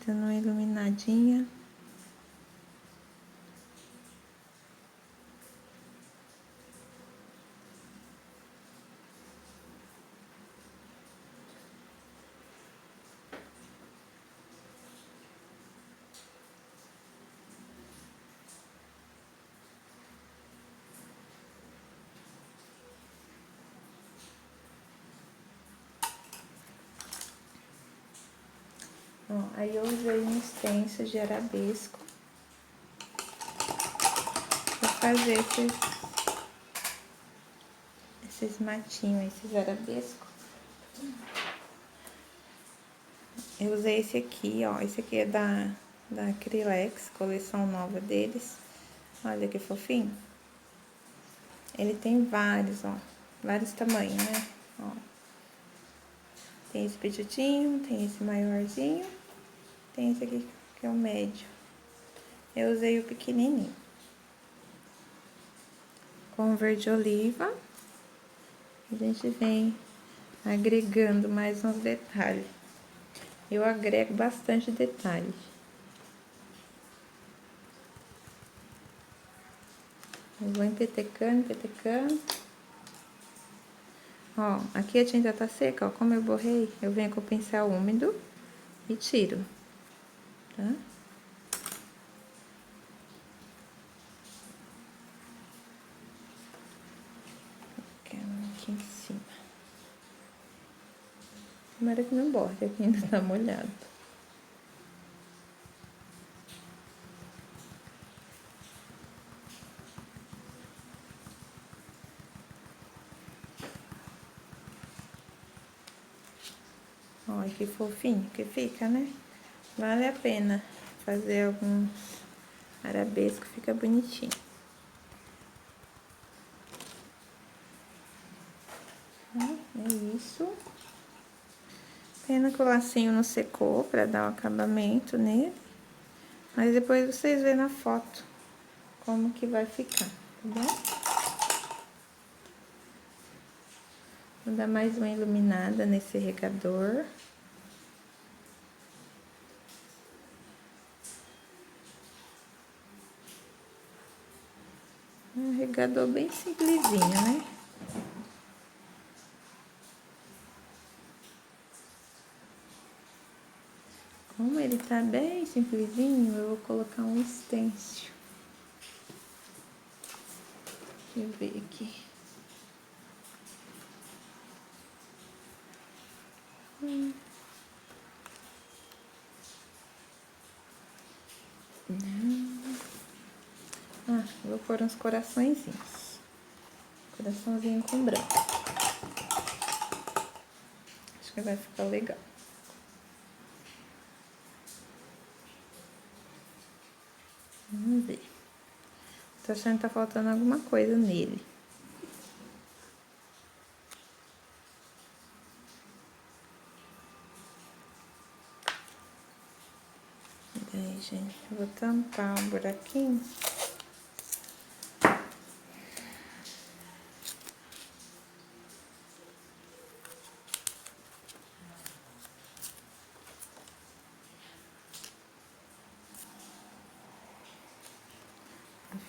dando uma iluminadinha. Ó, aí eu usei um stencil de arabesco pra fazer esses matinhos, esses arabescos. Eu usei esse aqui, ó. Esse aqui é da Acrylex, coleção nova deles. Olha que fofinho. Ele tem vários, ó. Vários tamanhos, né? Ó. Tem esse pititinho, tem esse maiorzinho. Tem esse aqui que é o médio. Eu usei o pequenininho. Com verde oliva. A gente vem agregando mais uns detalhes. Eu agrego bastante detalhes. Eu vou empetecando, empetecando. Ó, aqui a tinta tá seca, ó. Como eu borrei, eu venho com o pincel úmido e tiro, tá? Aqui em cima. Tomara que não borre, aqui ainda tá molhado. Olha que fofinho que fica, né? Vale a pena fazer alguns arabescos, fica bonitinho. É isso. Pena que o lacinho não secou pra dar um acabamento nele. Mas depois vocês vêem na foto como que vai ficar, tá bom? Vou dar mais uma iluminada nesse regador. Um regador bem simplesinho, né? Como ele tá bem simplesinho, eu vou colocar um stencil. Deixa eu ver aqui. Ah, vou pôr uns coraçõezinhos. Coraçãozinho com branco. Acho que vai ficar legal. Vamos ver. Tô achando que tá faltando alguma coisa nele. E aí, gente, eu vou tampar um buraquinho.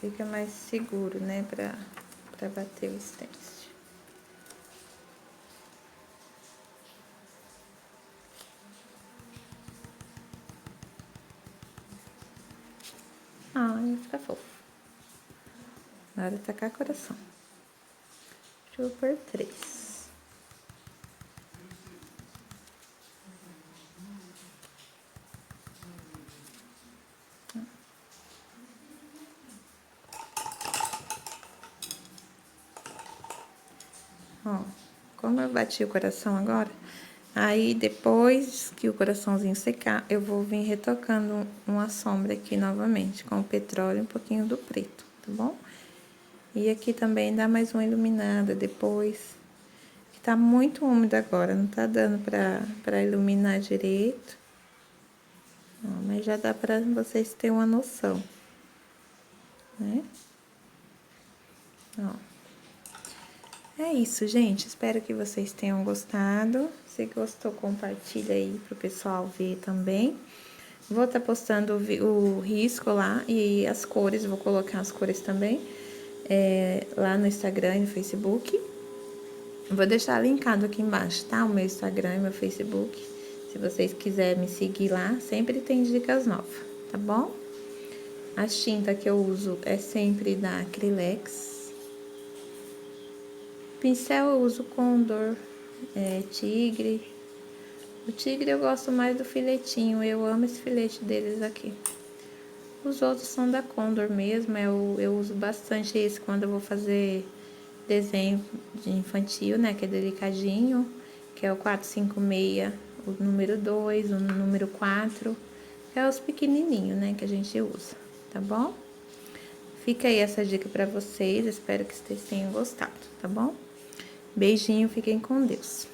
Fica mais seguro, né, pra bater o stencil. Ah, vai ficar fofo. Agora tacar coração. Deixa eu pôr 3. Ó, como eu bati o coração agora, aí depois que o coraçãozinho secar, eu vou vir retocando uma sombra aqui novamente, com o petróleo e um pouquinho do preto, tá bom? E aqui também dá mais uma iluminada depois. Que tá muito úmido agora, não tá dando pra iluminar direito. Ó, mas já dá pra vocês terem uma noção, né? Ó. É isso, gente. Espero que vocês tenham gostado. Se gostou, compartilha aí pro pessoal ver também. Vou estar postando o risco lá e as cores, vou colocar as cores também lá no Instagram e no Facebook. Vou deixar linkado aqui embaixo, tá? O meu Instagram e meu Facebook. Se vocês quiserem me seguir lá, sempre tem dicas novas, tá bom? A tinta que eu uso é sempre da Acrylex. Pincel eu uso Condor, Tigre, O tigre eu gosto mais do filetinho, eu amo esse filete deles aqui. Os outros são da Condor mesmo, eu uso bastante esse quando eu vou fazer desenho de infantil, né, que é delicadinho, que é o 456, o número 2, o número 4, é os pequenininhos, né, que a gente usa, tá bom? Fica aí essa dica pra vocês, espero que vocês tenham gostado, tá bom? Beijinho, fiquem com Deus.